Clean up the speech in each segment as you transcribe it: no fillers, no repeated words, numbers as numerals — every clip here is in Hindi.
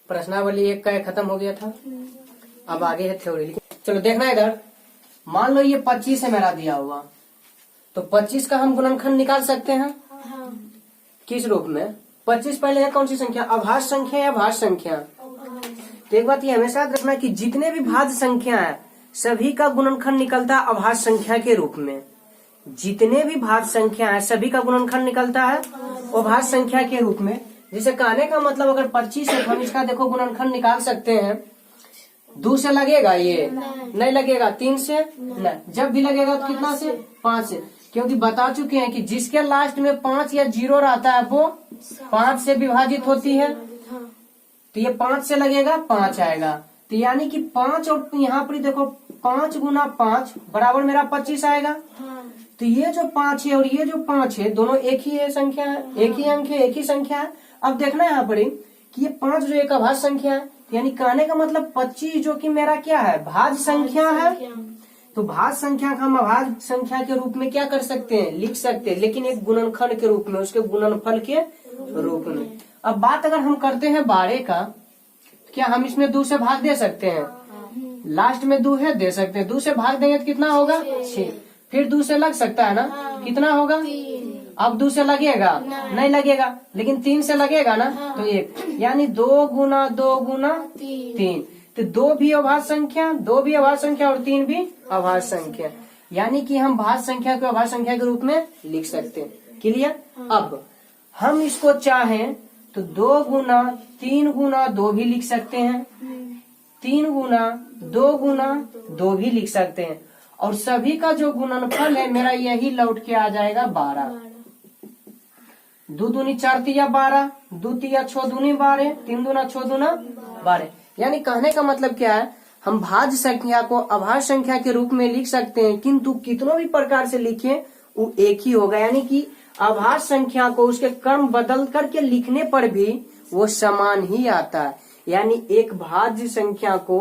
प्रश्नावली 1 का खत्म हो गया था। अब आगे है थ्योरी। चलो देखना इधर, मान लो ये 25 है मेरा दिया हुआ, तो 25 का हम गुणनखंड निकाल सकते हैं। किस रूप में? 25 पहले है कौन सी संख्या? अभाज्य संख्या या भाज्य संख्या? तो एक बात ये हमेशा याद रखना कि जितने भी भाज्य संख्या है सभी का गुणनखंड निकलता है अभाज्य संख्या के रूप में। जितने भी भाज्य संख्या है सभी का गुणनखंड निकलता है अभाज्य संख्या के रूप में। जिसे कहने का मतलब अगर 25 है तो हम इसका देखो गुणनखंड निकाल सकते हैं। 2 से लगेगा ये? नहीं लगेगा। 3 से? नहीं। जब भी लगेगा तो कितना से? 5 से, क्योंकि बता चुके हैं कि जिसके लास्ट में 5 या 0 रहता है वो 5 से विभाजित होती है। तो ये 5 से लगेगा, 5 आएगा। तो यानी कि 5 और यहाँ पर देखो 5 गुना 5 बराबर मेरा 25 आएगा। तो ये जो 5 है और ये जो 5 है दोनों एक ही है संख्या है, एक ही अंक है, एक ही संख्या है। अब देखना यहाँ पर कि ये 5 जो एक अभाज्य संख्या है, यानी कहने का मतलब 25 जो कि मेरा क्या है? भाज्य संख्या है। तो भाज्य संख्या का हम अभाज्य संख्या के रूप में क्या कर सकते हैं? लिख सकते हैं, लेकिन एक गुणनखंड के रूप में, उसके गुणनफल के रूप में। अब बात अगर हम करते हैं 12 का, क्या हम इसमें 2 से भाग दे सकते हैं? लास्ट में 2 है, दे सकते हैं। 2 से भाग देंगे तो कितना होगा? 6। फिर 2 से लग सकता है ना? कितना होगा? अब 2 से लगेगा? नहीं लगेगा। लेकिन 3 से लगेगा ना? तो 1, यानी 2 गुना 2 गुना 3। तो 2 भी अभाज्य संख्या, 2 भी अभाज्य संख्या और 3 भी अभाज्य संख्या, यानी कि हम भाज्य संख्या को अभाज्य संख्या के रूप में लिख सकते हैं। क्लियर? अब हम इसको चाहें तो 2 गुना 3 गुना 2 भी लिख सकते हैं, 3 गुना 2 गुना 2 भी लिख सकते हैं। और सभी का जो गुणनफल है मेरा यही लौट के आ जाएगा 12। 2 दूनी 4 तिया 12, 2 तिया 6 दूनी 12, 3 दूना 6 दूना 12। यानी कहने का मतलब क्या है? हम भाज्य संख्या को अभाज्य संख्या के रूप में लिख सकते हैं, किंतु कितनों भी प्रकार से लिखे वो एक ही होगा। यानी कि अभाज्य संख्या को उसके क्रम बदल करके लिखने पर भी वो समान ही आता है। यानी एक भाज्य संख्या को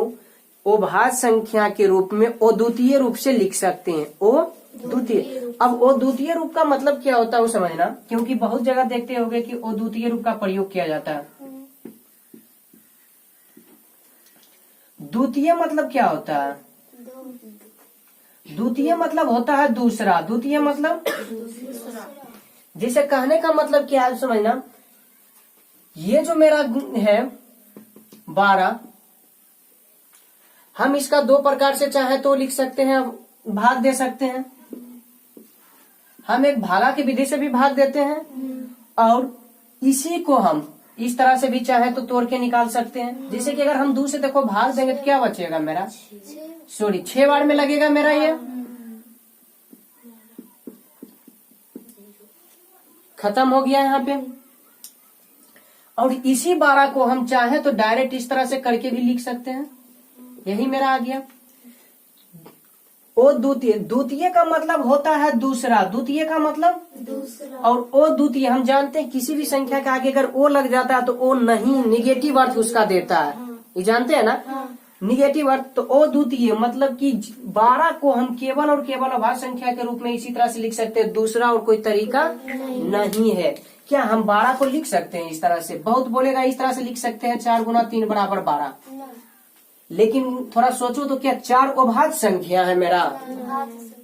अभाज्य संख्या के रूप में अद्वितीय रूप से लिख सकते हैं। अद्वितीय। अब अद्वितीय रूप का मतलब क्या होता है वो समझना, क्योंकि बहुत जगह देखते होंगे कि अद्वितीय रूप का प्रयोग किया जाता है। द्वितीय मतलब क्या होता है? द्वितीय मतलब होता है दूसरा। द्वितीय मतलब जैसे कहने का मतलब क्या है समझना, ये जो मेरा है 12, हम इसका 2 प्रकार से चाहे तो लिख सकते हैं, भाग दे सकते हैं। हम एक भागा की विधि से भी भाग देते हैं और इसी को हम इस तरह से भी चाहे तो तोड़ के निकाल सकते हैं। जैसे कि अगर हम 2 से देखो भाग देंगे तो क्या बचेगा मेरा? 6 बार में लगेगा मेरा ये, खत्म हो गया यहाँ पे। और इसी 12 को हम चाहे तो डायरेक्ट इस तरह से करके भी लिख सकते हैं, यही मेरा आ गया। द्वितीय, द्वितीय का मतलब होता है दूसरा। द्वितीय का मतलब दूसरा। और अद्वितीय हम जानते हैं किसी भी संख्या के आगे अगर ओ लग जाता है तो ओ नहीं, निगेटिव अर्थ उसका देता है। ये जानते हैं ना? निगेटिव अर्थ। तो अद्वितीय मतलब कि 12 को हम केवल और केवल अभाज्य संख्या के रूप में इसी तरह से लिख सकते हैं, दूसरा और कोई तरीका नहीं है। क्या हम 12 को लिख सकते हैं इस तरह से? बहुत बोलेगा इस तरह से लिख सकते हैं 4 गुना 3 बराबर 12, लेकिन थोड़ा सोचो तो क्या 4 अभाज्य संख्या है मेरा?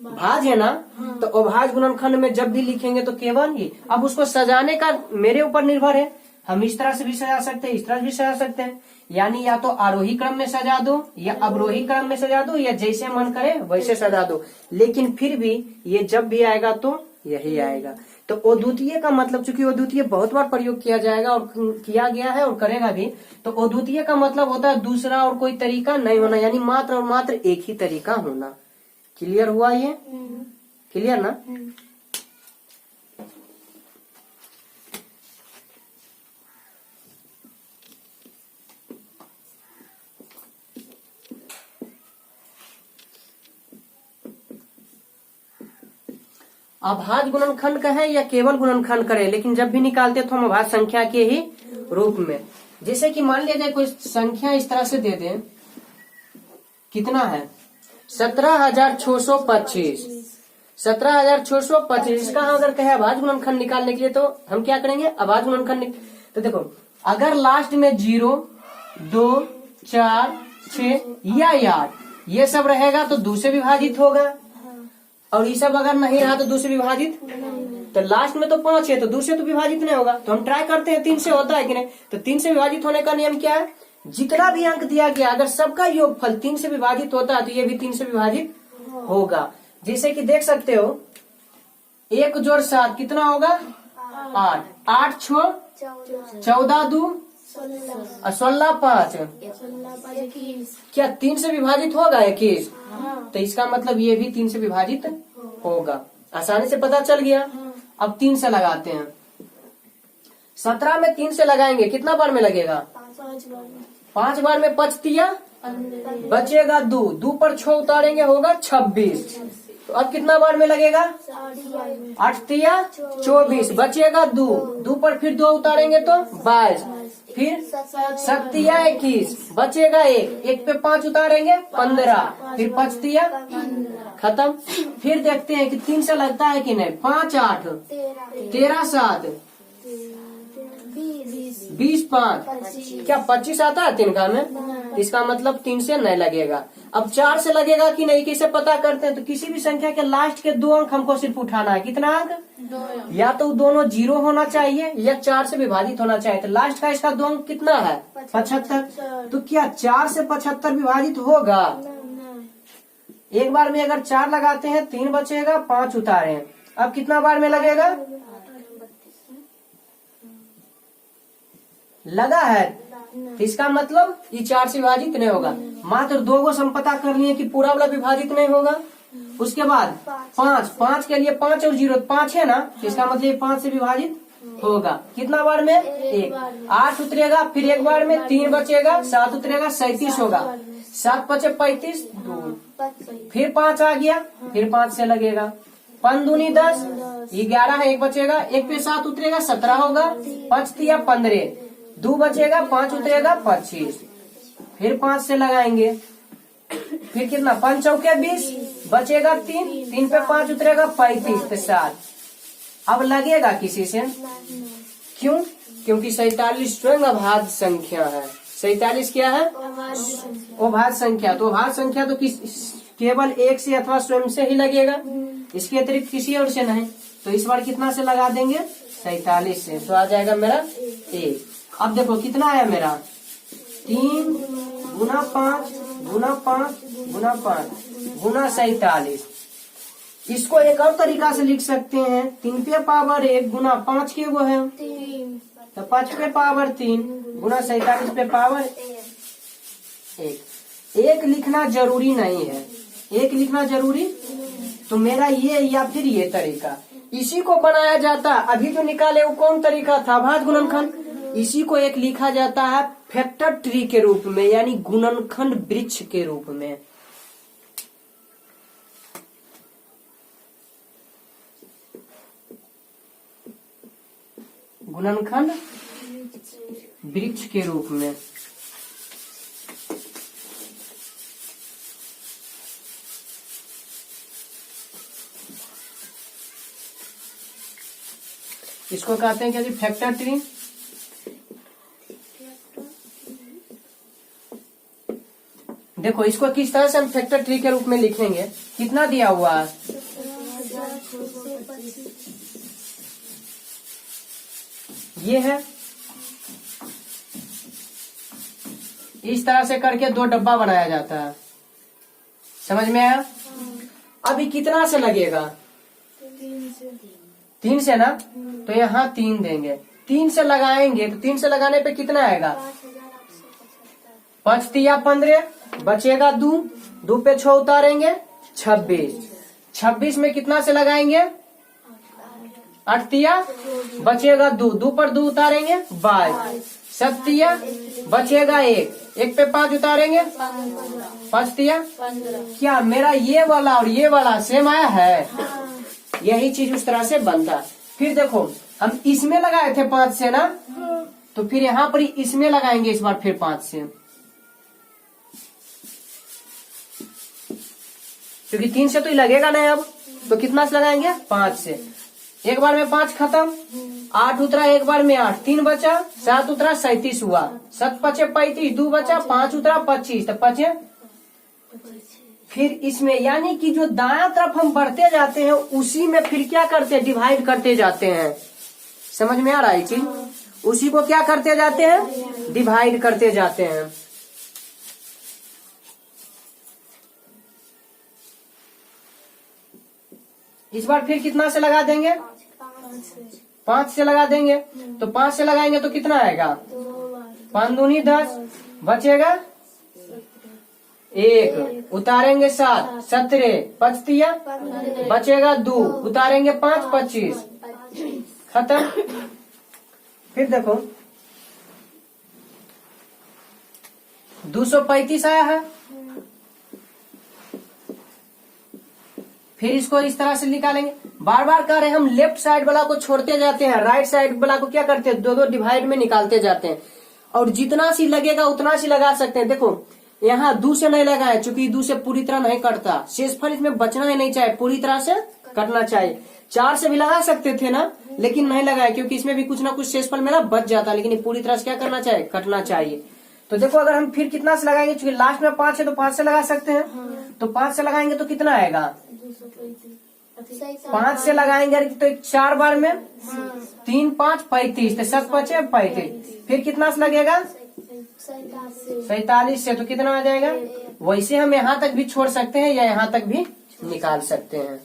भाज्य है ना? तो अभाज्य गुणनखंड में जब भी लिखेंगे तो केवल ही। अब उसको सजाने का मेरे ऊपर निर्भर है, हम इस तरह से भी सजा सकते हैं, इस तरह से भी सजा सकते हैं। यानी या तो आरोही क्रम में सजा दो या अवरोही क्रम में सजा दो या जैसे मन करे वैसे सजा दो, लेकिन फिर भी ये जब भी आएगा तो यही आएगा। तो अद्वितीय का मतलब, चूंकि अद्वितीय बहुत बार प्रयोग किया जाएगा और किया गया है और करेगा भी, तो अद्वितीय का मतलब होता है दूसरा और कोई तरीका नहीं होना, यानी मात्र और मात्र एक ही तरीका होना। क्लियर हुआ ये? क्लियर ना? अभाज्य गुणनखंड कहे या केवल गुणनखंड करे, लेकिन जब भी निकालते तो हम अभाज्य संख्या के ही रूप में। जैसे कि मान लिया जाए कोई संख्या इस तरह से दे दे, कितना है? 17,625। 17,625 इसका हम अगर कहे अभाज्य गुणनखंड निकालने के लिए तो हम क्या करेंगे? अभाज्य गुणनखंड। तो देखो अगर लास्ट में 0 2 4 6 या 8, ये सब रहेगा तो 2 से विभाजित होगा। और ये सब अगर नहीं रहा तो 2 से विभाजित, तो लास्ट में तो 5 है तो 2 से तो विभाजित नहीं होगा। तो हम ट्राई करते हैं 3 से होता है कि नहीं। तो 3 से विभाजित होने का नियम क्या है, जितना भी अंक दिया गया अगर सबका योगफल 3 से विभाजित होता है तो ये भी 3 से विभाजित होगा। जैसे कि देख सकते हो 1 जोड़ 7 कितना होगा 8, 8 छो 14 2 और 16 5, क्या 3 से विभाजित होगा 21? तो इसका मतलब ये भी 3 से विभाजित होगा। आसानी से पता चल गया। अब 3 से लगाते हैं। 17 में 3 से लगाएंगे कितना बार में लगेगा, 5 बार में 5 तिया बचेगा 2, 2 पर 6 उतारेंगे होगा 26। तो अब कितना बार में लगेगा, 8 तिया 24 बचेगा 2, 2 पर फिर 2 उतारेंगे तो 22, फिर 7 तिया 21 बचेगा 1, 1 पे 5 उतारेंगे 15, फिर 5 तिया खत्म। फिर देखते हैं कि 3 से लगता है कि नहीं। 5 8 13 7 20 5, क्या 25 आता है 3 का में? इसका मतलब 3 से नहीं लगेगा। अब 4 से लगेगा कि नहीं, कैसे पता करते हैं? तो किसी भी संख्या के लास्ट के 2 अंक हमको सिर्फ उठाना है। कितना अंक, 2। या तो दोनों 0 होना चाहिए या 4 से विभाजित होना चाहिए। तो लास्ट का इसका 2 अंक कितना है 75। तो क्या 4 से 75 विभाजित होगा? एक बार में अगर 4 लगाते हैं 3 बचेगा, 5 उतारे। अब कितना बार में लगेगा, लगा है। इसका मतलब ये 4 से विभाजित नहीं होगा। मात्र 2 को हम पता कर लिए कि पूरा वाला विभाजित नहीं होगा। उसके बाद 5 के लिए 5 और 0 5 है ना, इसका मतलब 5 से विभाजित होगा। कितना बार में, 1। 8 उतरेगा, फिर एक बार में 3 बचेगा, 7 उतरेगा 37 होगा, 7 5 35 2, फिर 5 आ गया, फिर 5 से लगेगा। 5 दूनी 10, 11 है, 1 बचेगा, 1 पे 7 उतरेगा 17 होगा, 5 तिया 15, 2 बचेगा, 5 उतरेगा 25, फिर 5 से लगाएंगे। फिर कितना, 5 चौके 20 बचेगा 3, 3 पे 5 उतरेगा 35 पे 7। अब लगेगा किसी से, क्यों? क्योंकि 47 स्वयं अभाज्य संख्या है। 47 क्या है, अभाज्य संख्या। तो अभाज्य संख्या तो केवल 1 से अथवा स्वयं से ही लगेगा, इसके अतिरिक्त किसी और से नहीं। तो इस बार कितना से लगा देंगे, 47 से। तो आ जाएगा मेरा 1। अब देखो कितना है मेरा, 3 गुना 5 गुना 5 गुना 5 गुना 47। इसको एक और तरीका से लिख सकते हैं, 3 पे पावर 1 गुना 5 के वो है 3, तो 5 पे पावर 3 गुना 47 पे पावर 1। एक लिखना जरूरी नहीं है, एक लिखना जरूरी। तो मेरा ये या फिर ये तरीका, इसी को बनाया जाता। अभी जो निकाले वो कौन तरीका था, अभाज्य गुणनखंड। इसी को एक लिखा जाता है फैक्टर ट्री के रूप में, यानी गुणनखंड वृक्ष के रूप में। गुणनखंड वृक्ष के रूप में। इसको कहते हैं क्या जी, फैक्टर ट्री। देखो इसको किस तरह से हम फैक्टर ट्री के रूप में लिखेंगे। कितना दिया हुआ है, ये है। इस तरह से करके 2 डब्बा बनाया जाता है, समझ में आया? अभी कितना से लगेगा, 3 से ना, तो यहाँ 3 देंगे। 3 से लगाएंगे तो 3 से लगाने पे कितना आएगा, 5 तिया 15 बचेगा 2, 2 पे 6 उतारेंगे 26। 26 में कितना से लगाएंगे, 8 तिया बचेगा 2, 2 पर 2 उतारेंगे 22, 7 तिया बचेगा 1, 1 पे 5 उतारेंगे 5 तिया। क्या मेरा ये वाला और ये वाला सेम आया है? यही चीज उस तरह से बनता। फिर देखो हम इसमें लगाए थे 5 से ना, तो फिर यहाँ पर इसमें लगाएंगे इस बार फिर 5 से, क्योंकि 3 से तो ही लगेगा नहीं अब। तो कितना से लगाएंगे, 5 से। एक बार में 5 खत्म, 8 उतरा, एक बार में 8, 3 बचा, 7 उतरा 37 हुआ, 7 पचे 35, 2 बचा, 5 उतरा 25, तो 5 फिर इसमें यानी कि जो दाया तरफ हम बढ़ते जाते हैं उसी में फिर क्या करते हैं, डिवाइड करते जाते हैं। समझ में आ रहा है चीज? उसी को क्या करते जाते हैं, डिवाइड करते जाते हैं। इस बार फिर कितना से लगा देंगे, 5 से लगा देंगे। तो 5 से लगाएंगे तो कितना आएगा, 5 दूनी 10, बचेगा 1, उतारेंगे 7, 17, 5 बचेगा 2, उतारेंगे 5, 25, खत्म। फिर देखो 235 आया है। फिर इसको इस तरह से निकालेंगे। बार बार कह रहे हैं हम लेफ्ट साइड वाला को छोड़ते जाते हैं, राइट साइड वाला को क्या करते हैं, दो डिवाइड में निकालते जाते हैं। और जितना सी लगेगा उतना सी लगा सकते हैं। देखो यहाँ 2 से नहीं लगाए, चूंकि 2 से पूरी तरह नहीं कटता, शेषफल इसमें बचना ही नहीं चाहिए, पूरी तरह से कटना चाहिए। 4 से भी लगा सकते थे ना, लेकिन नहीं लगाए क्योंकि इसमें भी कुछ ना कुछ शेषफल मेरा बच जाता, लेकिन ये पूरी तरह से क्या करना चाहिए, कटना चाहिए। तो देखो अगर हम फिर कितना से लगाएंगे, चूंकि लास्ट में 5 है तो 5 से लगा सकते हैं। तो 5 से लगाएंगे तो कितना आएगा, 5 से लगाएंगे तो 4 बार में 3, 5, 35, तो 7 पचे 35। फिर कितना से लगेगा, 47 से, तो कितना आ जाएगा। वैसे हम यहाँ तक भी छोड़ सकते हैं या यहाँ तक भी निकाल सकते हैं।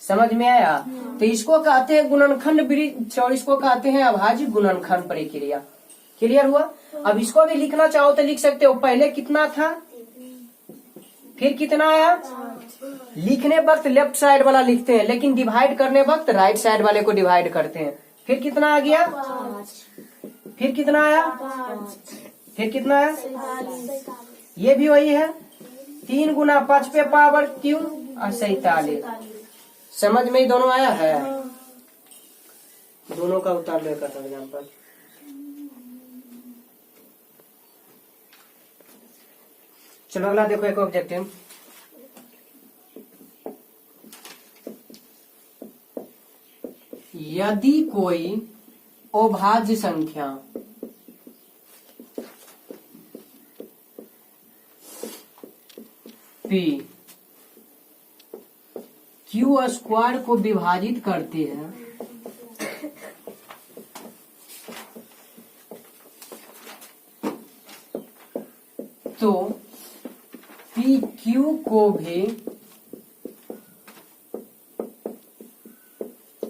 समझ में आया? तो इसको कहते हैं गुणनखंड वृत्त और इसको कहते हैं अभाज्य गुणनखंड प्रक्रिया। क्लियर हुआ? अब इसको भी लिखना चाहो तो लिख सकते हो। पहले कितना था, फिर कितना आया। लिखने वक्त लेफ्ट साइड वाला लिखते हैं, लेकिन डिवाइड करने वक्त राइट साइड वाले को डिवाइड करते हैं। फिर कितना आ गया, फिर कितना आया, फिर कितना आया, ये भी वही है, 3 गुना 5 पे पावर क्यू और 47। समझ में ही दोनों आया है। दोनों का उतार लेकर था एग्जाम्पल। चलो अगला देखो, एक ऑब्जेक्टिव। यदि कोई अभाज्य संख्या P Q स्क्वायर को विभाजित करती है तो P Q को भी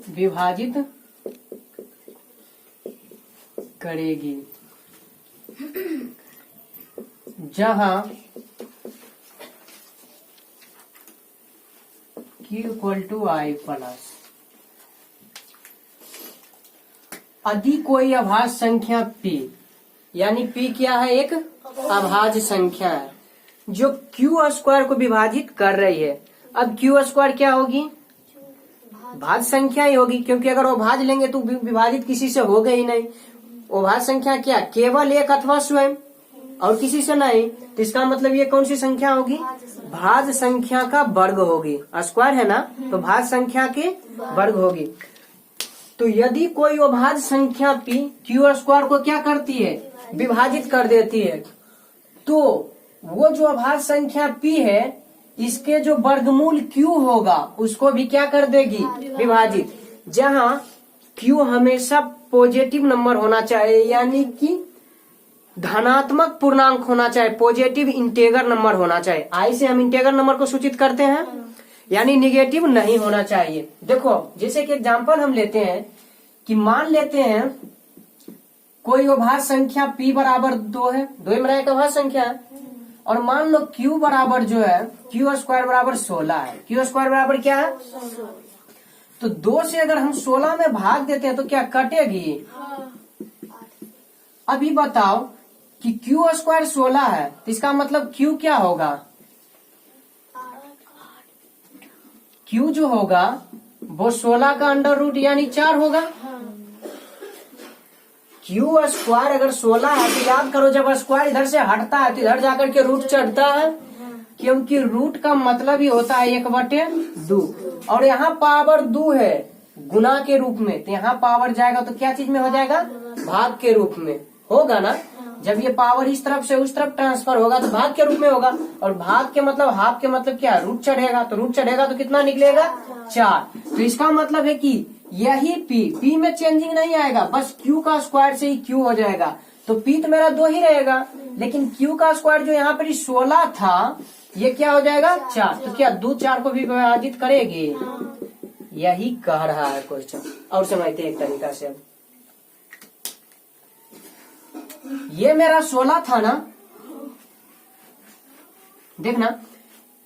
विभाजित करेगी, जहां Q = I प्लस। यदि कोई अभाज्य संख्या P, यानी P क्या है, एक अभाज्य संख्या है जो Q स्क्वायर को विभाजित कर रही है। अब Q स्क्वायर क्या होगी, भाज्य संख्या ही होगी, क्योंकि अगर वो भाज्य लेंगे तो विभाजित किसी से होगा ही नहीं। वो भाज्य संख्या क्या, केवल एक अथवा स्वयं, और किसी से नहीं। तो इसका मतलब ये कौन सी संख्या होगी, भाज्य संख्या का वर्ग होगी। स्क्वायर है ना, तो भाज्य संख्या के वर्ग होगी। तो यदि कोई अभाज्य संख्या P Q स्क्वायर को क्या करती है, विभाजित कर देती है, तो वो जो अभाज्य संख्या P है इसके जो वर्गमूल Q होगा उसको भी क्या कर देगी, विभाजित। जहां Q हमेशा पॉजिटिव नंबर होना चाहिए, यानी कि धनात्मक पूर्णांक होना चाहिए, पॉजिटिव इंटेगर नंबर होना चाहिए। आई से हम इंटेगर नंबर को सूचित करते हैं, यानी निगेटिव नहीं होना चाहिए। देखो जैसे कि एग्जांपल हम लेते हैं कि मान लेते हैं कोई अभाज्य संख्या P बराबर 2 है, 2 मेरा एक अभाज्य संख्या है, और मान लो Q बराबर जो है Q स्क्वायर बराबर 16 है। Q स्क्वायर बराबर क्या है, तो 2 से अगर हम 16 में भाग देते हैं तो क्या कटेगी। अभी बताओ कि Q स्क्वायर 16 है, तो इसका मतलब Q क्या होगा, Q जो होगा वो 16 का अंडर रूट यानी 4 होगा। Q स्क्वायर अगर 16 है तो याद करो जब स्क्वायर इधर से हटता है तो इधर जाकर के रूट चढ़ता है, क्योंकि रूट का मतलब ही होता है 1/2, और यहाँ पावर 2 है गुना के रूप में, तो यहाँ पावर जाएगा तो क्या चीज में हो जाएगा, भाग के रूप में होगा ना। जब ये पावर इस तरफ से उस तरफ ट्रांसफर होगा तो भाग के रूप में होगा, और भाग के मतलब हाफ के मतलब क्या, रूट चढ़ेगा, तो रूट चढ़ेगा तो कितना निकलेगा 4। तो इसका मतलब है कि यही पी में चेंजिंग नहीं आएगा, बस क्यू का स्क्वायर से ही क्यू हो जाएगा। तो पी तो मेरा 2 ही रहेगा, लेकिन क्यू का स्क्वायर जो यहाँ पर 16 था ये क्या हो जाएगा 4। तो क्या 2 4 को भी विभाजित करेगी, यही कह रहा है क्वेश्चन। और समझते हैं एक तरीका से। ये मेरा 16 था ना, देखना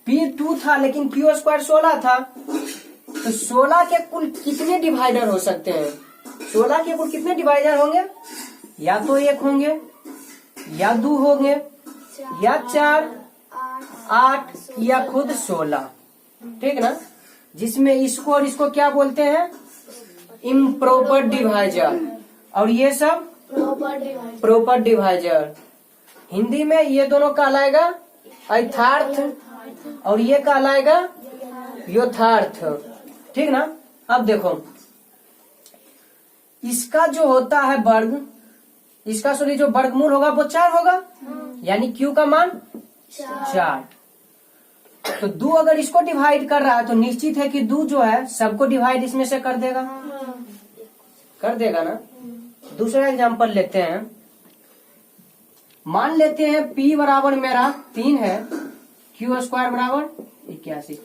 P2 था लेकिन क्यू स्क्वायर 16 था, तो 16 के कुल कितने डिवाइडर हो सकते हैं, 16 के कुल कितने डिवाइडर होंगे, या तो 1 होंगे, या 2 होंगे, या 4, 8, या खुद 16, ठीक ना। जिसमें इसको और इसको क्या बोलते हैं, इम्प्रॉपर डिवाइजर, और ये सब प्रॉपर डिवाइजर। हिंदी में ये दोनों कहलाएगा यथार्थ, और ये कहलाएगा यथार्थ, ठीक ना। अब देखो इसका जो होता है वर्ग, इसका सॉरी जो वर्गमूल होगा वो 4 होगा, यानी क्यू का मान 4। तो 2 अगर इसको डिवाइड कर रहा है तो निश्चित है कि 2 जो है सबको डिवाइड इसमें से कर देगा, ना। दूसरा एग्जांपल लेते हैं, मान लेते हैं P बराबर मेरा 3 है, क्यू स्क्वायर बराबर 81।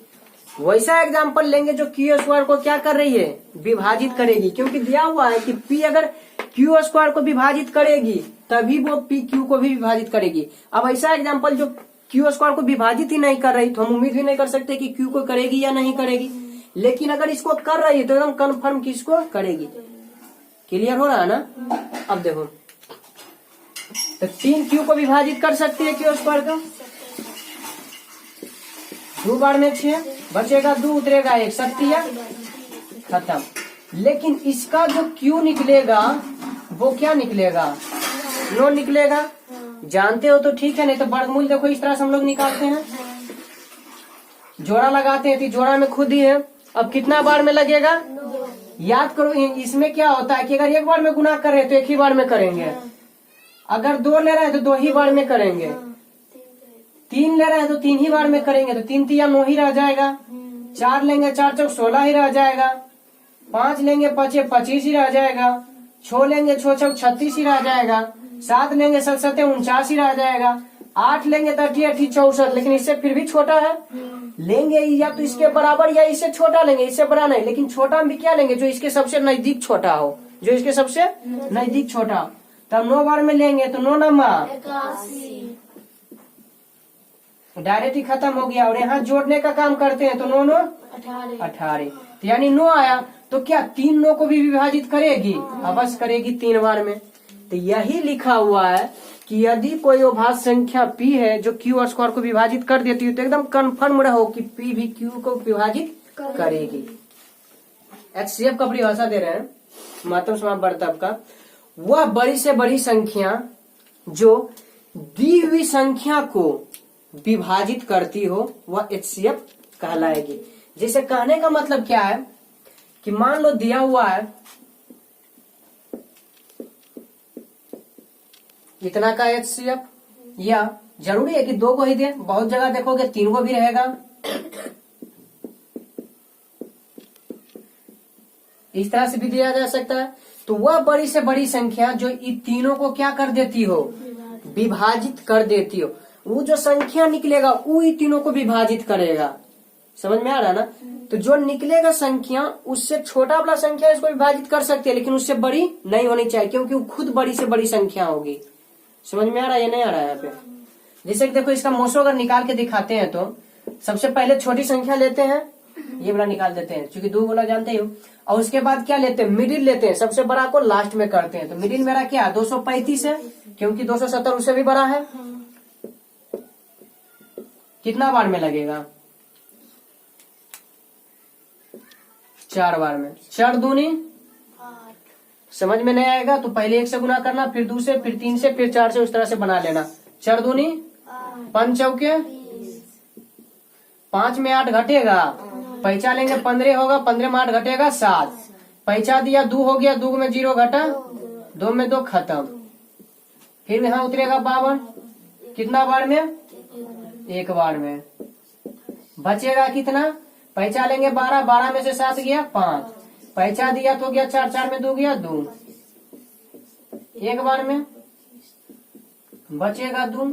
वैसा एग्जांपल लेंगे जो क्यू स्क्वायर को क्या कर रही है, विभाजित करेगी, क्योंकि दिया हुआ है कि P अगर क्यू स्क्वायर को विभाजित करेगी तभी वो P क्यू को भी विभाजित करेगी। अब ऐसा एग्जांपल जो क्यू स्क्वायर को विभाजित ही नहीं कर रही तो हम उम्मीद भी नहीं कर सकते कि क्यू को करेगी या नहीं करेगी, लेकिन अगर इसको कर रही है तो एकदम कन्फर्म कि इसको करेगी। क्लियर हो रहा है ना। अब देखो तो 3 क्यू को विभाजित कर सकती है क्यू स्क्वायर को, 2 बार में 6 बचेगा, 2 उतरेगा 1, शक्तियां खत्म। लेकिन इसका जो क्यू निकलेगा वो क्या निकलेगा, 9 निकलेगा। जानते हो तो ठीक है, नहीं तो वर्गमूल देखो इस तरह से हम लोग निकालते हैं, जोड़ा लगाते हैं, तो जोड़ा में खुद ही है। अब कितना बार में लगेगा, याद करो इसमें क्या होता है कि अगर 1 बार में गुना कर रहे हैं तो 1 ही बार में करेंगे, अगर 2 ले रहे हैं तो 2 ही बार में करेंगे, 3 ले रहे हैं तो 3 ही बार में करेंगे, तो 3 3 9 ही रह जाएगा, 4 लेंगे 4 चौक 16 ही रह जाएगा, 5 लेंगे 5 25 ही रह जाएगा, 6 लेंगे 6 चौक 36 ही रह जाएगा, 7 लेंगे 7 7 49 ही रह जाएगा, 8 लेंगे 38 64, लेकिन इससे फिर भी छोटा है, लेंगे या तो इसके बराबर या इससे छोटा लेंगे, इससे बड़ा नहीं, लेकिन छोटा में भी क्या लेंगे, जो इसके सबसे नजदीक छोटा हो, जो इसके सबसे नजदीक छोटा हो। तब 9 बार में लेंगे तो 9 नंबर 81, डायरेक्ट ही खत्म हो गया। और यहाँ जोड़ने का काम करते हैं तो 9 9 18, तो यानी 9 आया, तो क्या 3 9 को भी विभाजित करेगी, अवश्य करेगी 3 बार में। तो यही लिखा हुआ है कि यदि कोई अभाज्य संख्या P है जो क्यू स्क्वायर को विभाजित कर देती है तो एकदम कंफर्म रहो कि P भी क्यू को विभाजित करेगी। HCF का परिभाषा दे रहे हैं, महत्तम समाप्त वर्तक का, वह बड़ी से बड़ी संख्या जो दी हुई संख्या को विभाजित करती हो वह HCF कहलाएगी। जैसे कहने का मतलब क्या है कि मान लो दिया हुआ है इतना का HCF, या जरूरी है कि 2 को ही दे, बहुत जगह देखोगे 3 को भी रहेगा, इस तरह से भी दिया जा सकता है। तो वह बड़ी से बड़ी संख्या जो इन तीनों को क्या कर देती हो, विभाजित कर देती हो, वो जो संख्या निकलेगा वो इन तीनों को विभाजित करेगा। समझ में आ रहा ना। तो जो निकलेगा संख्या उससे छोटा वाला संख्या इसको विभाजित कर सकती है, लेकिन उससे बड़ी नहीं होनी चाहिए, क्योंकि वो खुद बड़ी से बड़ी संख्या होगी। समझ में आ रहा है या नहीं आ रहा है यहाँ पे। जैसे कि देखो इसका मोसो अगर निकाल के दिखाते हैं तो सबसे पहले छोटी संख्या लेते हैं, ये वाला निकाल देते हैं क्योंकि 2 वाला जानते ही हो, और उसके बाद क्या लेते हैं, मिडिल लेते हैं, सबसे बड़ा को लास्ट में करते हैं। तो मिडिल मेरा क्या 235 है, क्योंकि 270 उससे भी बड़ा है। कितना बार में लगेगा, 4 बार में, 4 दूनी। समझ में नहीं आएगा तो पहले 1 से गुना करना, फिर 2 से, फिर 3 से, फिर 4 से, उस तरह से बना लेना। 4 दूनी 5 चौके 5 में 8 घटेगा, पैसा लेंगे 15 होगा, 15 में 8 घटेगा 7, पैसा दिया, 2 हो गया, 2 में 0 घटा, 2 में 2 खत्म। फिर यहाँ उतरेगा 52, कितना बार में? 1 बार में। बचेगा कितना? पैसा लेंगे 12, 12 में से 7 गया 5, पैसा दिया तो गया 4, 4 में 2 गया 2, 1 बार में बचेगा 2,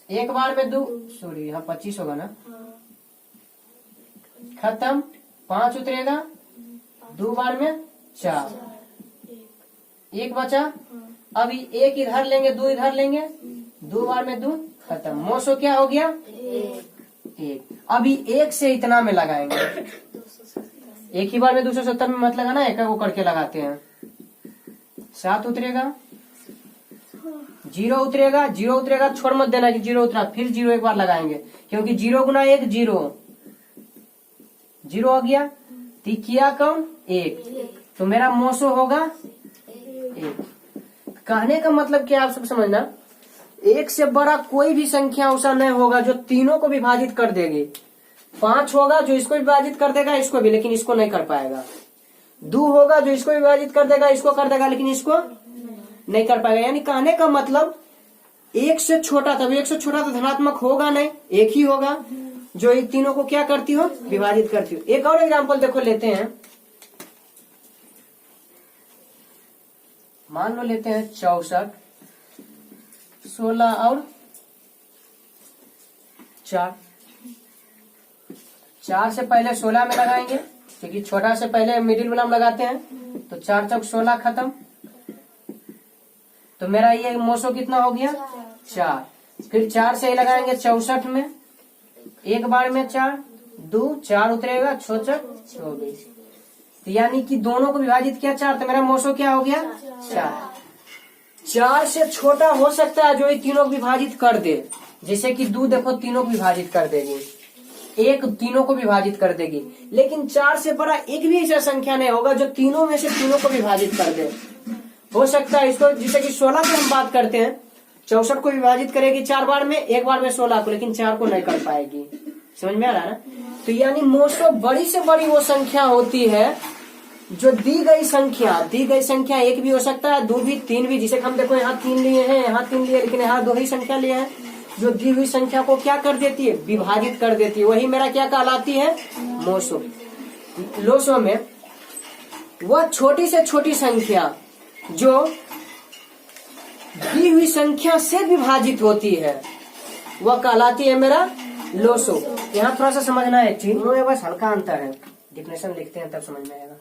1 बार में 2, सॉरी यहाँ 25 होगा ना, खत्म। 5 उतरेगा, 2 बार में 4, 1 बचा। अभी 1 इधर लेंगे, 2 इधर लेंगे, 2 बार में 2 खत्म। मोसो क्या हो गया? 1। अभी 1 से इतना में लगाएंगे, एक ही बार में 270 में मत लगाना, एक को करके लगाते हैं। 7 उतरेगा, 0 उतरेगा, 0 उतरेगा, छोड़ मत देना कि 0 उतरा, फिर 0 एक बार लगाएंगे, क्योंकि 0 गुना 1 0, 0 हो गया। किया कम 1, तो मेरा मोसो होगा 1। कहने का मतलब क्या आप सब समझना, 1 से बड़ा कोई भी संख्या ऐसा नहीं होगा जो तीनों को विभाजित कर देगी। 5 होगा जो इसको विभाजित कर देगा, इसको भी, लेकिन इसको नहीं कर पाएगा। 2 होगा जो इसको विभाजित कर देगा, इसको कर देगा, लेकिन इसको नहीं कर पाएगा। यानी कहने का मतलब 1 से छोटा, तब 1 से छोटा तो धनात्मक होगा नहीं, 1 ही होगा जो इन तीनों को क्या करती हो? विभाजित करती हो। एक और एग्जाम्पल देखो लेते हैं, मान लो लेते हैं 64, 16 और 4। 4 से पहले 16 में लगाएंगे, क्योंकि छोटा से पहले मिडिल वाला में लगाते हैं, तो 4 चौक 16 खत्म। तो मेरा ये मोसो कितना हो गया? 4। फिर 4 से ही लगाएंगे 64 में, 1 बार में 4, 2, 4 उतरेगा, 6 चौक 24। तो यानी कि दोनों को विभाजित किया 4, तो मेरा मोसो क्या हो गया? 4। 4 से छोटा हो सकता है जो ये तीनों को विभाजित कर दे, जैसे कि 2 देखो तीनों को विभाजित कर देगी, 1 तीनों को विभाजित कर देगी, लेकिन 4 से बड़ा एक भी ऐसा संख्या नहीं होगा जो तीनों में से तीनों को विभाजित कर दे। हो सकता है इसको, जैसे कि 16 की हम बात करते हैं, 64 को विभाजित करेगी 4 बार में, 1 बार में 16 को, लेकिन 4 को नहीं कर पाएगी। समझ में आ रहा है ना? तो यानी मोसो बड़ी से बड़ी वो संख्या होती है जो दी गई संख्या 1 भी हो सकता है, 2 भी, 3 भी। जिसे हम देखो यहाँ 3 लिए हैं, यहाँ 3 लिए, लेकिन यहाँ 2 ही संख्या लिए हैं, जो दी हुई संख्या को क्या कर देती है? विभाजित कर देती है। वही मेरा क्या कहलाती है? मोसो। लोसो में वह छोटी से छोटी संख्या जो दी हुई संख्या से विभाजित होती है, वह कहलाती है मेरा लोसो। यहाँ थोड़ा सा समझना है चीज, दोनों बस हल्का अंतर है, डिफिनेशन लिखते हैं तब समझ में आएगा।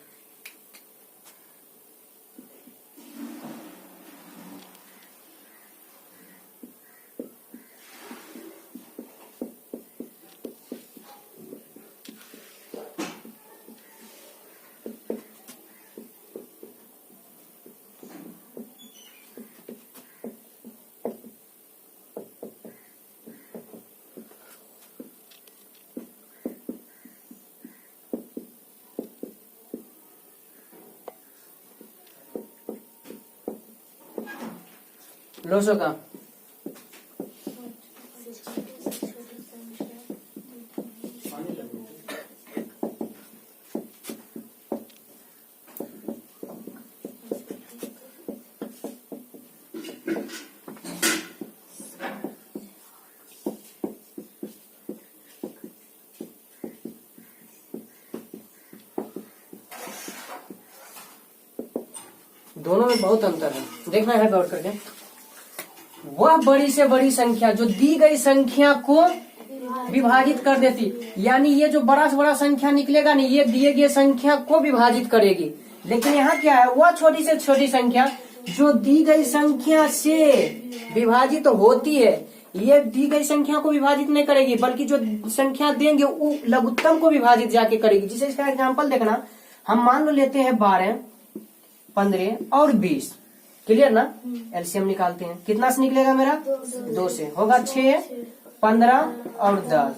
लोसो का दोनों में बहुत अंतर है, देखना है गौर करके। वह बड़ी से बड़ी संख्या जो दी गई संख्या को विभाजित कर देती, यानी ये जो बड़ा से बड़ा संख्या निकलेगा नहीं, ये दिए गए संख्या को विभाजित करेगी। लेकिन यहाँ क्या है? वह छोटी से छोटी संख्या जो दी गई संख्या से विभाजित होती है, ये दी गई संख्या को विभाजित नहीं करेगी, बल्कि जो संख्या देंगे वो लघुत्तम को विभाजित जाके करेगी। जिसे इसका एग्जाम्पल देखना, हम मान लो लेते हैं 12, 15 और 20। क्लियर ना? एलसीएम निकालते हैं, कितना से निकलेगा मेरा? 2 से होगा 6, 15 और 10।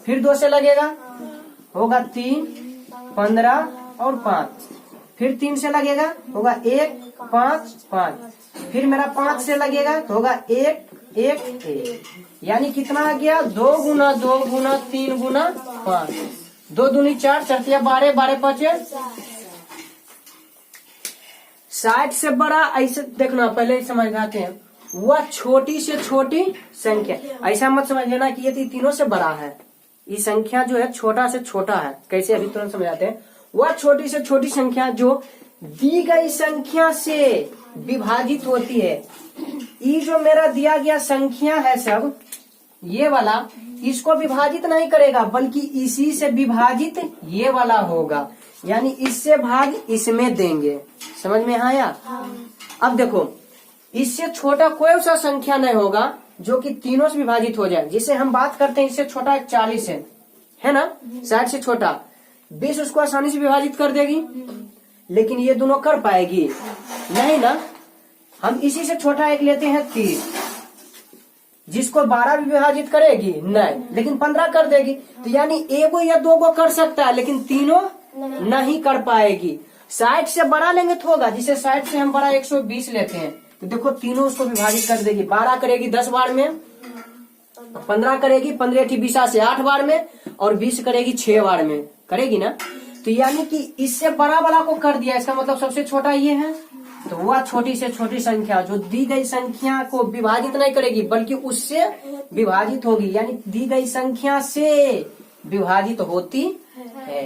फिर 2 से लगेगा, होगा 3, 15 और 5। फिर 3 से लगेगा, होगा 1, 5, 5। फिर मेरा 5 से लगेगा तो होगा 1, 1, 1। यानी कितना आ गया? 2 गुना 2 गुना 3 गुना 5। 2 दूनी 4, 4 तिया 12, 12 पाँचे 60 से बड़ा। ऐसे देखना, पहले ही समझ आते हैं, वह छोटी से छोटी संख्या। ऐसा मत समझ लेना कि ये तीनों से बड़ा है। ये संख्या जो है छोटा से छोटा है। कैसे, अभी तुरंत समझाते हैं। वह छोटी से छोटी संख्या जो दी गई संख्या से विभाजित होती है। ये जो मेरा दिया गया संख्या है सब, ये वाला इसको विभाजित नहीं करेगा, बल्कि इसी से विभाजित ये वाला होगा। यानी इससे भाग इसमें देंगे। समझ में आया? अब देखो, इससे छोटा कोई सा संख्या नहीं होगा जो कि तीनों से विभाजित हो जाए। जिसे हम बात करते हैं, इससे छोटा 40 है ना, 60 से छोटा 20 उसको आसानी से विभाजित कर देगी। लेकिन ये दोनों कर पाएगी नहीं ना। हम इसी से छोटा एक लेते हैं 30, जिसको 12 भी विभाजित करेगी नहीं, लेकिन 15 कर देगी। तो यानी एगो या दो गो कर सकता है, लेकिन तीनों नहीं कर पाएगी। 60 से बड़ा लेंगे तो होगा। जिसे 60 से हम बड़ा 120 लेते हैं, तो देखो तीनों उसको विभाजित कर देगी। 12 करेगी 10 बार में, 15 करेगी 15 × 20 से 8 बार में, और 20 करेगी 6 बार में, करेगी ना। तो यानी कि इससे बड़ा वाला को कर दिया, इसका मतलब सबसे छोटा ये है। तो वह छोटी से छोटी संख्या जो दी गई संख्या को विभाजित नहीं करेगी, बल्कि उससे विभाजित होगी। यानी दी गई संख्या से विभाजित होती है।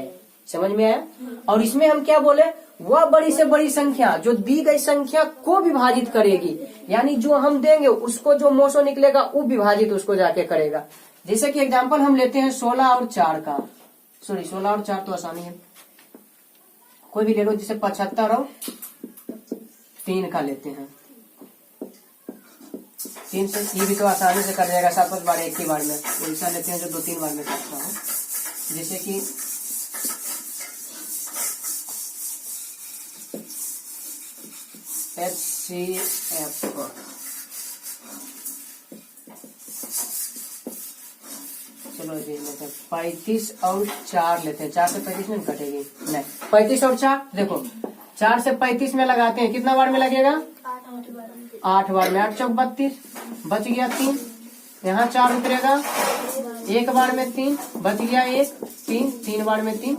समझ में आया? और इसमें हम क्या बोले, वह बड़ी से बड़ी संख्या जो दी गई संख्या को विभाजित करेगी। यानी जो हम देंगे उसको जो मोसो निकलेगा वो विभाजित उसको जाके करेगा। जैसे कि एग्जांपल हम लेते हैं 16 और 4 का। सॉरी, 16 और 4 तो आसानी है, कोई भी ले लो। जैसे 75 और 3 का लेते हैं। 3 से ये भी तो आसानी से कर जाएगा, 7-5 बार एक ही बार में। वैसा लेते हैं जो 2-3 बार में करता हूँ। जैसे कि HCF, चलो जी लेते हैं 35 और 4 लेते हैं। 4 से 35 नहीं कटेगी, नहीं 35 और 4। देखो 4 से 35 में लगाते हैं, कितना बार में लगेगा? 8 बार में। 8 चौक 32, बच गया 3। यहाँ 4 उतरेगा, 1 बार में 3, बच गया 1, 3 बार में 3।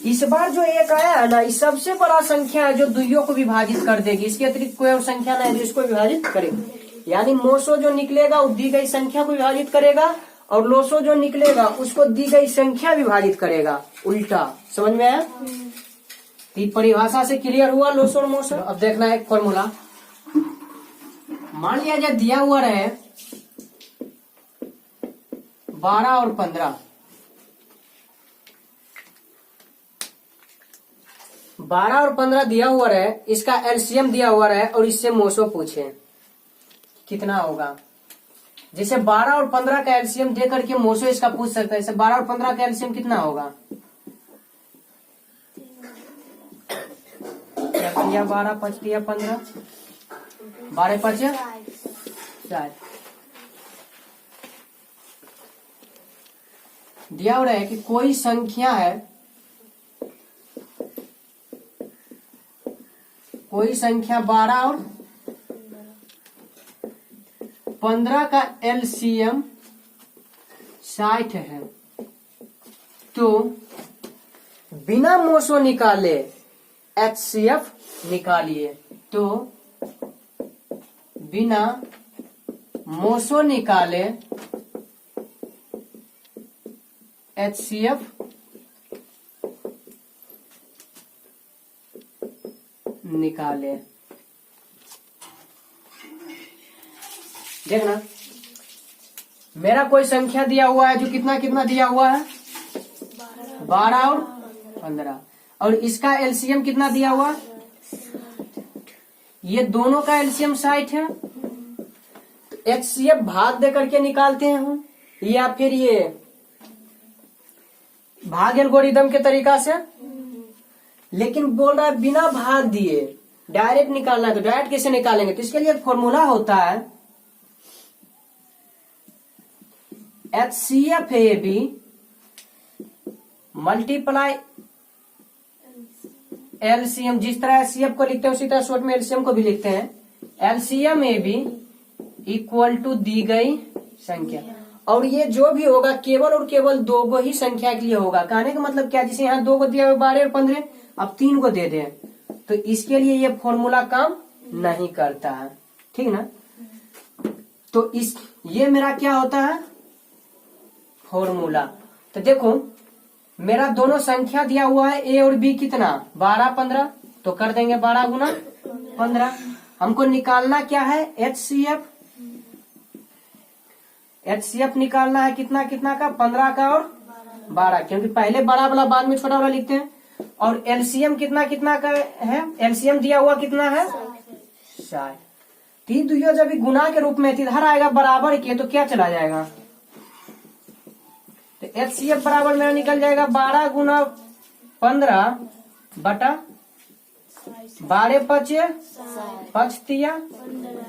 इस बार जो 1 आया है ना, इस सबसे बड़ा संख्या है जो दुइयों को विभाजित कर देगी। इसके अतिरिक्त कोई और संख्या नहीं जो इसको विभाजित करेगी। यानी मोसो जो निकलेगा वो दी गई संख्या को विभाजित करेगा, और लोसो जो निकलेगा उसको दी गई संख्या विभाजित करेगा, उल्टा। समझ में आया? परिभाषा से क्लियर हुआ लोसो और मोसो। अब देखना है एक फॉर्मूला। मान लिया जाए दिया हुआ रहे 12 और 15। 12 और 15 दिया हुआ रहे, इसका एलसीएम दिया हुआ रहे, और इससे मोसो पूछे कितना होगा। जैसे 12 और 15 का एलसीएम दे करके मोसो इसका पूछ सकता है। जैसे 12 और 15 का एलसीएम कितना होगा? 12 5 15, 12 5 4। दिया हुआ है कि कोई संख्या है, कोई संख्या 12 और 15 का एलसीएम 60 है, तो बिना मोसो निकाले HCF निकालिए। तो बिना मोसो निकाले HCF निकाले। देखना, मेरा कोई संख्या दिया हुआ है जो कितना कितना दिया हुआ है, 12 और 15, और इसका एलसीएम कितना दिया हुआ, ये दोनों का एलसीएम 60 है। तो HCF भाग दे करके निकालते हैं हम, या फिर ये भाग एल्गोरिदम के तरीका से। लेकिन बोल रहा है बिना भाग दिए डायरेक्ट निकालना है, तो डायरेक्ट कैसे निकालेंगे? तो इसके लिए एक फॉर्मूला होता है, HCF AB मल्टीप्लाई LCM। जिस तरह HCF को लिखते हैं उसी तरह शॉर्ट में LCM को भी लिखते हैं। LCM AB इक्वल टू दी गई संख्या। और ये जो भी होगा केवल और केवल 2 गो ही संख्या के लिए होगा। कहने का मतलब क्या, जैसे यहाँ 2 को दिया हुआ 12 और 15, अब 3 को दे दें तो इसके लिए ये फॉर्मूला काम नहीं करता है, ठीक ना। तो ये मेरा क्या होता है, फॉर्मूला। तो देखो मेरा दोनों संख्या दिया हुआ है ए और बी कितना 12 15, तो कर देंगे 12 गुना 15। हमको निकालना क्या है HCF, HCF निकालना है कितना कितना का 15 का और 12, क्योंकि पहले बड़ा वाला बाद में छोटा वाला लिखते हैं। और LCM कितना कितना का है, LCM दिया हुआ कितना है 60। तीन दुइयों जब गुना के रूप में इधर आएगा बराबर के तो क्या चला जाएगा, तो HCF बराबर मेरा निकल जाएगा 12 गुना 15 बटा 12 पचे 5 तिया,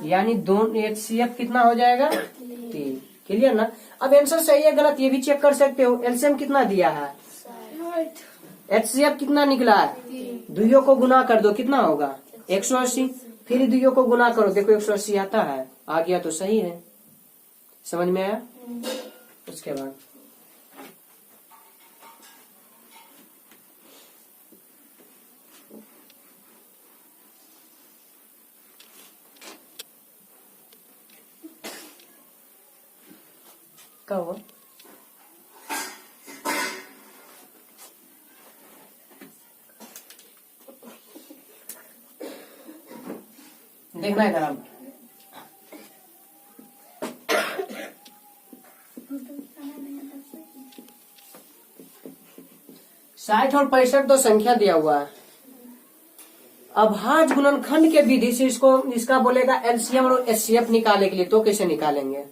यानी दोनों HCF कितना हो जाएगा 3। क्लियर ना। अब आंसर सही है गलत ये भी चेक कर सकते हो। LCM कितना दिया है, HCF कितना निकला है, दुइयों को गुना कर दो कितना होगा 180, फिर दुइयों को गुना करो देखो 180 आता है, आ गया तो सही है। समझ में आया। उसके बाद क्या हुआ, देखना है आप। साठ और 65 दो संख्या दिया हुआ है। अभाज्य गुणनखंड के विधि से इसका बोलेगा LCM और HCF निकालने के लिए, तो कैसे निकालेंगे।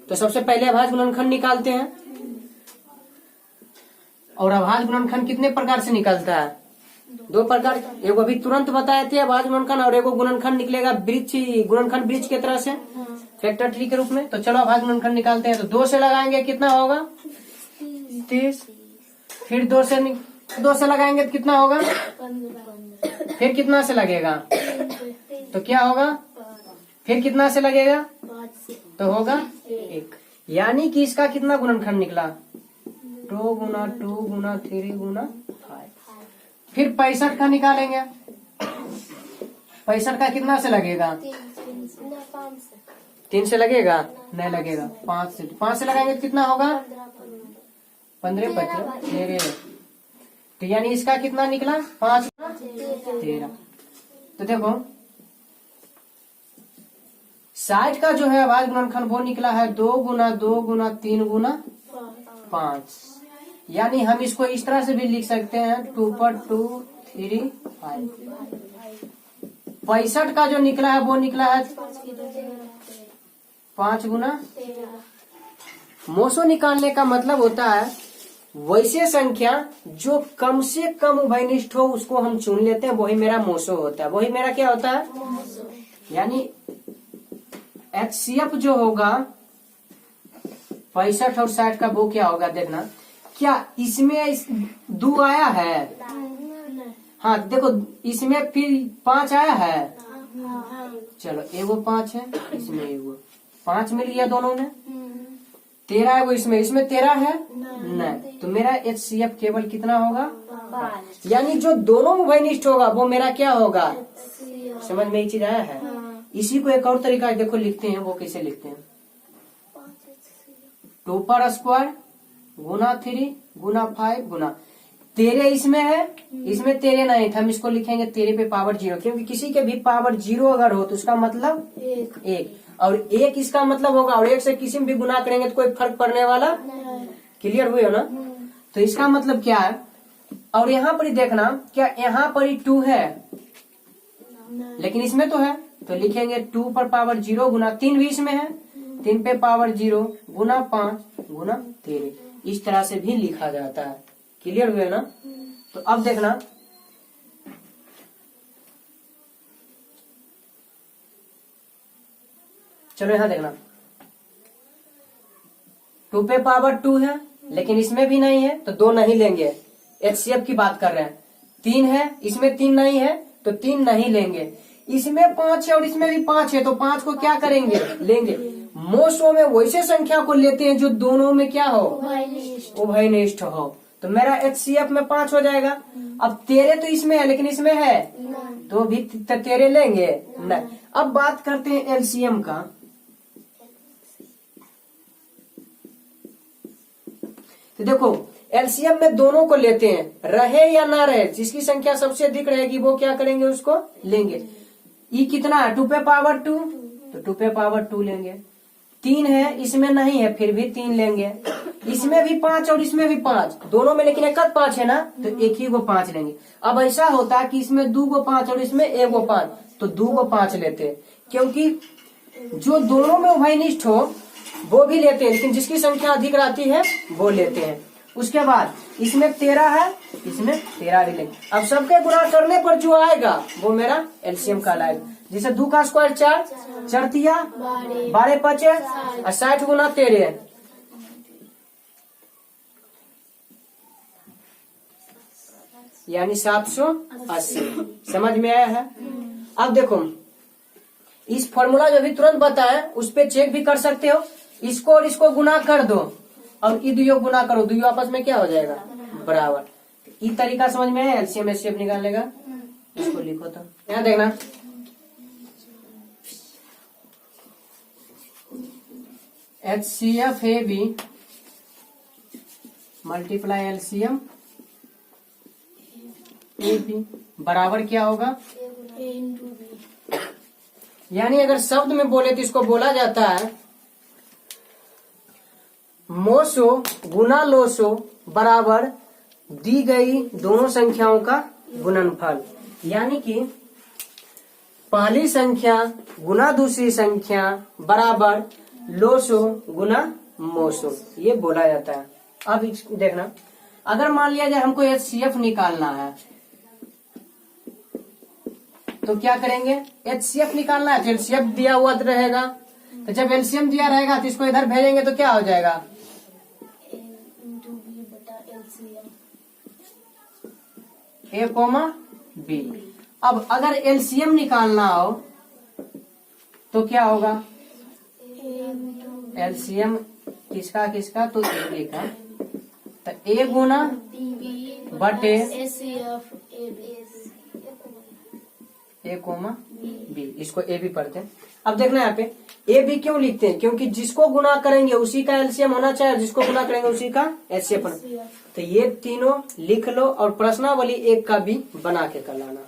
तो सबसे पहले अभाज्य गुणनखंड निकालते हैं। और अभाज्य गुणनखंड कितने प्रकार से निकलता है, 2 प्रकार। एगो अभी तुरंत बताए थे अभाज्य गुणनखंड, और एगो गुणनखंड निकलेगा गुणनखंड वृक्ष की तरह से फैक्टर ट्री के रूप में। तो चलो अभाज्य गुणनखंड निकालते हैं। तो 2 से लगाएंगे कितना होगा 30, फिर 2 से लगाएंगे तो कितना होगा, फिर कितना से लगेगा तो क्या होगा, फिर कितना से लगेगा तो होगा 1। यानी कि इसका कितना गुणनखंड निकला 2 गुना 2 गुना 3 गुना 5। फिर 65 का निकालेंगे, 65 का कितना से लगेगा 3 से लगेगा, नहीं लगेगा 5 से लगाएंगे तो कितना होगा 15 25 13। तो यानी इसका कितना निकला 5 13। तो देखो 60 का जो है अभाज्य गुणनखंड वो निकला है 2 गुना 2 गुना 3 गुना 5। यानी हम इसको इस तरह से भी लिख सकते हैं 2 पर 2 3 5। 65 का जो निकला है वो निकला है 5 गुना। मोसो निकालने का मतलब होता है वैसे संख्या जो कम से कम उभयनिष्ठ हो उसको हम चुन लेते हैं, वही मेरा मोसो होता है। वही मेरा क्या होता है, यानी HCF जो होगा 65 और 60 का वो क्या होगा देखना। क्या इसमें 2 आया है, हाँ देखो इसमें फिर 5 आया है, चलो एगो 5 है इसमें एगो 5 मिल गया दोनों में। 13 है वो इसमें 13 है नहीं, तो मेरा HCF केवल कितना होगा 5। यानी जो दोनों उभयनिष्ठ होगा वो मेरा क्या होगा। समझ में ये चीज आया है। इसी को एक और तरीका देखो लिखते हैं, वो कैसे लिखते हैं 2 पर स्क्वायर गुना 3 गुना 5 गुना 13 इसमें है, इसमें 13 नहीं था, हम इसको लिखेंगे 13 पे पावर 0, क्योंकि किसी के भी पावर 0 अगर हो तो उसका मतलब 1 और 1 इसका मतलब होगा। और 1 से किसी में भी गुना करेंगे तो कोई फर्क पड़ने वाला, क्लियर हुए हो ना। तो इसका मतलब क्या है, और यहाँ पर ही देखना क्या यहाँ पर ही 2 है लेकिन इसमें तो है, तो लिखेंगे 2 पर पावर 0 गुना 3 भी इसमें है, 3 पे पावर 0 गुना 5 गुना 13। इस तरह से भी लिखा जाता है, क्लियर हुए ना। तो अब देखना चलो यहाँ देखना 2 पे पावर 2 है लेकिन इसमें भी नहीं है तो 2 नहीं लेंगे। HCF की बात कर रहे हैं। 3 है इसमें 3 नहीं है तो 3 नहीं लेंगे। इसमें 5 है और इसमें भी 5 है तो 5 को क्या करेंगे लेंगे। मोसो में वैसे संख्या को लेते हैं जो दोनों में क्या हो, उभयनिष्ठ हो। तो मेरा HCF में 5 हो जाएगा। अब तेरे तो इसमें है लेकिन इसमें है तो भी तेरे लेंगे नहीं। अब बात करते हैं LCM का। तो देखो LCM में दोनों को लेते हैं, रहे या ना रहे, जिसकी संख्या सबसे अधिक रहेगी वो क्या करेंगे, उसको लेंगे। ई कितना है, 2 पे पावर 2, तो 2 पे पावर 2 लेंगे। 3 है, इसमें नहीं है फिर भी 3 लेंगे। इसमें भी 5 और इसमें भी 5, दोनों में लेकिन एक 5 है ना, तो एक ही को 5 लेंगे। अब ऐसा होता है कि इसमें 2 को 5 और इसमें 1 को 5, तो 2 को 5 लेते हैं, क्योंकि जो दोनों में उभयनिष्ठ हो वो भी लेते हैं, लेकिन जिसकी संख्या अधिक रहती है वो लेते हैं। उसके बाद इसमें 13 है, इसमें 13 भी लेंगे। अब सबके गुणा करने पर जो आएगा वो मेरा LCM कहलाएगा। जैसे 2 का स्क्वायर 4, 4 तिया 12 5 और 60 गुना 13, यानी 780। समझ में आया है। अब देखो इस फॉर्मूला जो भी तुरंत बताया उस पे चेक भी कर सकते हो। इसको और इसको गुना कर दो और ई दुयो गुना करो, दुयो आपस में क्या हो जाएगा, बराबर। ये तरीका समझ में है LCM HCF निकालने का। इसको लिखो तो यहाँ देखना, HCF AB multiply LCM AB बराबर क्या होगा, यानी अगर शब्द में बोले तो इसको बोला जाता है मोसो गुना लोसो बराबर दी गई दोनों संख्याओं का गुणनफल। यानी कि पहली संख्या गुना दूसरी संख्या बराबर लोसो गुना मोसो, ये बोला जाता है। अब देखना, अगर मान लिया जाए हमको HCF निकालना है तो क्या करेंगे, HCF निकालना है तो LCM दिया हुआ रहेगा। तो जब LCM दिया रहेगा तो इसको इधर भेजेंगे तो क्या हो जाएगा, A, B। अब अगर LCM निकालना हो तो क्या होगा, LCM किसका किसका, तो AB का, तो A गुना बटे A, B, इसको A भी पढ़ते हैं। अब देखना यहाँ पे A B क्यों लिखते हैं, क्योंकि जिसको गुना करेंगे उसी का LCM होना चाहिए, जिसको गुना करेंगे उसी का HCF होना। तो ये तीनों लिख लो और प्रश्नावली 1 का भी बना के कर लाना।